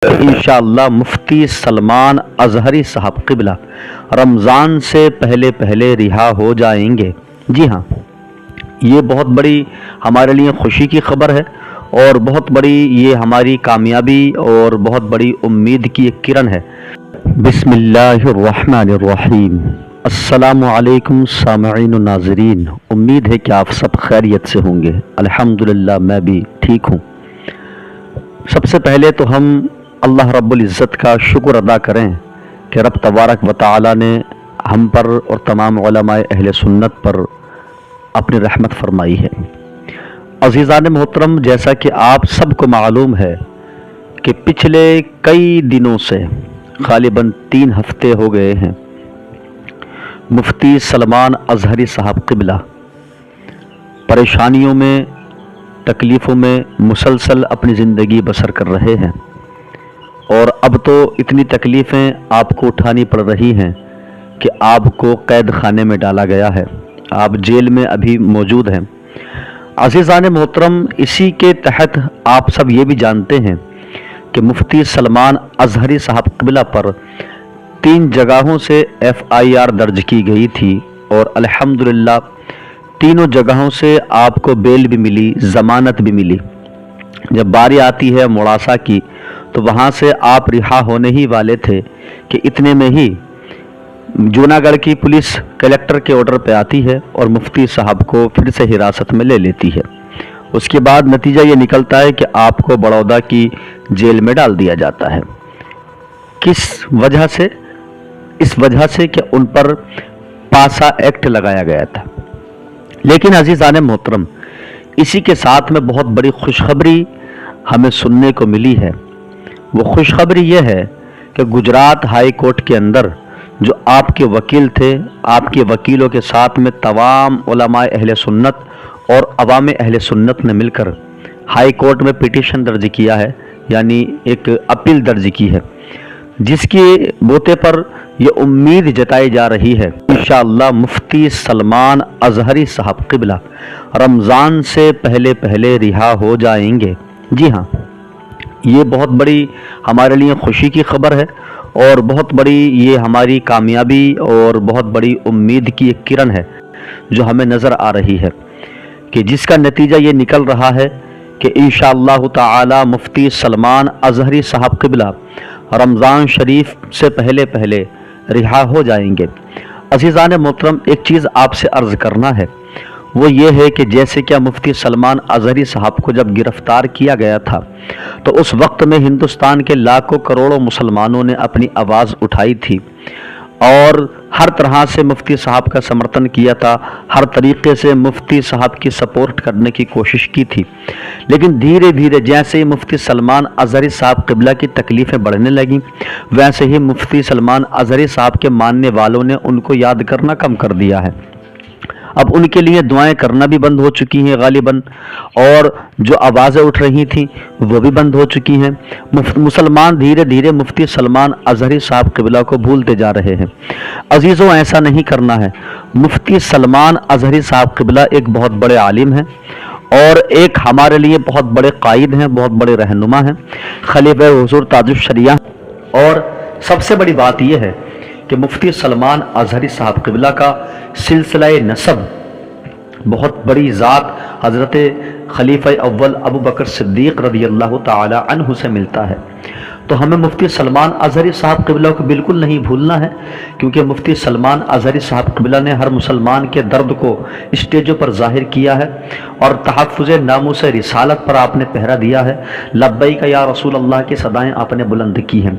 انشاءاللہ مفتی سلمان اظہری صاحب قبلہ رمضان سے پہلے پہلے رہا ہو جائیں گے۔ جی ہاں، یہ بہت بڑی ہمارے لیے خوشی کی خبر ہے اور بہت بڑی یہ ہماری کامیابی اور بہت بڑی امید کی ایک کرن ہے۔ بسم اللہ الرحمن الرحیم۔ السلام علیکم سامعین و ناظرین، امید ہے کہ آپ سب خیریت سے ہوں گے۔ الحمدللہ میں بھی ٹھیک ہوں۔ سب سے پہلے تو ہم اللہ رب العزت کا شکر ادا کریں کہ رب تبارک و تعالی نے ہم پر اور تمام علماء اہل سنت پر اپنی رحمت فرمائی ہے۔ عزیزان محترم، جیسا کہ آپ سب کو معلوم ہے کہ پچھلے کئی دنوں سے غالباً 3 ہفتے ہو گئے ہیں، مفتی سلمان اظہری صاحب قبلہ پریشانیوں میں، تکلیفوں میں مسلسل اپنی زندگی بسر کر رہے ہیں، اور اب تو اتنی تکلیفیں آپ کو اٹھانی پڑ رہی ہیں کہ آپ کو قید خانے میں ڈالا گیا ہے، آپ جیل میں ابھی موجود ہیں۔ عزیزان محترم، اسی کے تحت آپ سب یہ بھی جانتے ہیں کہ مفتی سلمان اظہری صاحب قبلہ پر 3 جگہوں سے FIR درج کی گئی تھی، اور الحمدللہ تینوں جگہوں سے آپ کو بیل بھی ملی، ضمانت بھی ملی۔ جب باری آتی ہے موڑاسا کی تو وہاں سے آپ رہا ہونے ہی والے تھے کہ اتنے میں ہی جوناگڑھ کی پولیس کلکٹر کے آرڈر پہ آتی ہے اور مفتی صاحب کو پھر سے حراست میں لے لیتی ہے۔ اس کے بعد نتیجہ یہ نکلتا ہے کہ آپ کو بڑودہ کی جیل میں ڈال دیا جاتا ہے۔ کس وجہ سے؟ اس وجہ سے کہ ان پر پاسا ایکٹ لگایا گیا تھا۔ لیکن عزیزان محترم، اسی کے ساتھ میں بہت بڑی خوشخبری ہمیں سننے کو ملی ہے۔ وہ خوشخبری یہ ہے کہ گجرات ہائی کورٹ کے اندر جو آپ کے وکیل تھے، آپ کے وکیلوں کے ساتھ میں تمام علماء اہل سنت اور عوام اہل سنت نے مل کر ہائی کورٹ میں پٹیشن درج کیا ہے، یعنی ایک اپیل درج کی ہے، جس کی بوتے پر یہ امید جتائی جا رہی ہے انشاءاللہ مفتی سلمان اظہری صاحب قبلہ رمضان سے پہلے پہلے رہا ہو جائیں گے۔ جی ہاں، یہ بہت بڑی ہمارے لیے خوشی کی خبر ہے اور بہت بڑی یہ ہماری کامیابی اور بہت بڑی امید کی ایک کرن ہے جو ہمیں نظر آ رہی ہے، کہ جس کا نتیجہ یہ نکل رہا ہے کہ انشاءاللہ تعالی مفتی سلمان اظہری صاحب قبلہ رمضان شریف سے پہلے پہلے رہا ہو جائیں گے۔ عزیزان محترم، ایک چیز آپ سے عرض کرنا ہے، وہ یہ ہے کہ جیسے کہ مفتی سلمان اظہری صاحب کو جب گرفتار کیا گیا تھا تو اس وقت میں ہندوستان کے لاکھوں کروڑوں مسلمانوں نے اپنی آواز اٹھائی تھی اور ہر طرح سے مفتی صاحب کا سمرتھن کیا تھا، ہر طریقے سے مفتی صاحب کی سپورٹ کرنے کی کوشش کی تھی۔ لیکن دھیرے دھیرے جیسے ہی مفتی سلمان اظہری صاحب قبلہ کی تکلیفیں بڑھنے لگیں، ویسے ہی مفتی سلمان اظہری صاحب کے ماننے والوں نے ان کو یاد کرنا کم کر دیا ہے۔ اب ان کے لیے دعائیں کرنا بھی بند ہو چکی ہیں غالباً، اور جو آوازیں اٹھ رہی تھیں وہ بھی بند ہو چکی ہیں۔ مسلمان دھیرے دھیرے مفتی سلمان اظہری صاحب قبلہ کو بھولتے جا رہے ہیں۔ عزیزوں، ایسا نہیں کرنا ہے۔ مفتی سلمان اظہری صاحب قبلہ ایک بہت بڑے عالم ہیں اور ایک ہمارے لیے بہت بڑے قائد ہیں، بہت بڑے رہنما ہیں، خلیفہ حضور تاج الشریعہ۔ اور سب سے بڑی بات یہ ہے کہ مفتی سلمان اظہری صاحب قبلہ کا سلسلہ نسب بہت بڑی ذات حضرت خلیفہ اول ابو بکر صدیق رضی اللہ تعالی عنہ سے ملتا ہے۔ تو ہمیں مفتی سلمان اظہری صاحب قبلہ کو بالکل نہیں بھولنا ہے، کیونکہ مفتی سلمان اظہری صاحب قبلہ نے ہر مسلمان کے درد کو اسٹیجوں پر ظاہر کیا ہے اور تحفظ ناموس رسالت پر آپ نے پہرا دیا ہے، لبیک یا رسول اللہ کی صدائیں آپ نے بلند کی ہیں۔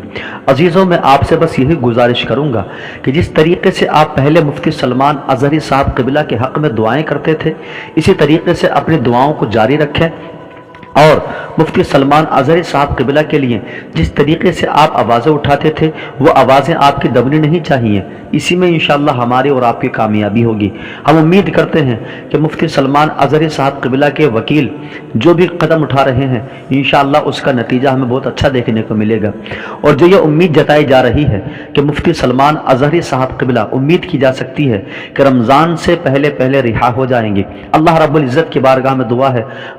عزیزوں، میں آپ سے بس یہی گزارش کروں گا کہ جس طریقے سے آپ پہلے مفتی سلمان اظہری صاحب قبلہ کے حق میں دعائیں کرتے تھے، اسی طریقے سے اپنی دعاؤں کو جاری رکھیں، اور مفتی سلمان اظہری صاحب قبلہ کے لیے جس طریقے سے آپ آوازیں اٹھاتے تھے وہ آوازیں آپ کی دبنی نہیں چاہیے۔ اسی میں انشاءاللہ ہماری اور آپ کی کامیابی ہوگی۔ ہم امید کرتے ہیں کہ مفتی سلمان اظہری صاحب قبلہ کے وکیل جو بھی قدم اٹھا رہے ہیں انشاءاللہ اس کا نتیجہ ہمیں بہت اچھا دیکھنے کو ملے گا، اور جو یہ امید جتائی جا رہی ہے کہ مفتی سلمان اظہری صاحب قبلہ امید کی جا سکتی ہے کہ رمضان سے پہلے پہلے رہا ہو جائیں گے۔ اللہ رب العزت کی بارگاہ میں دعا ہے،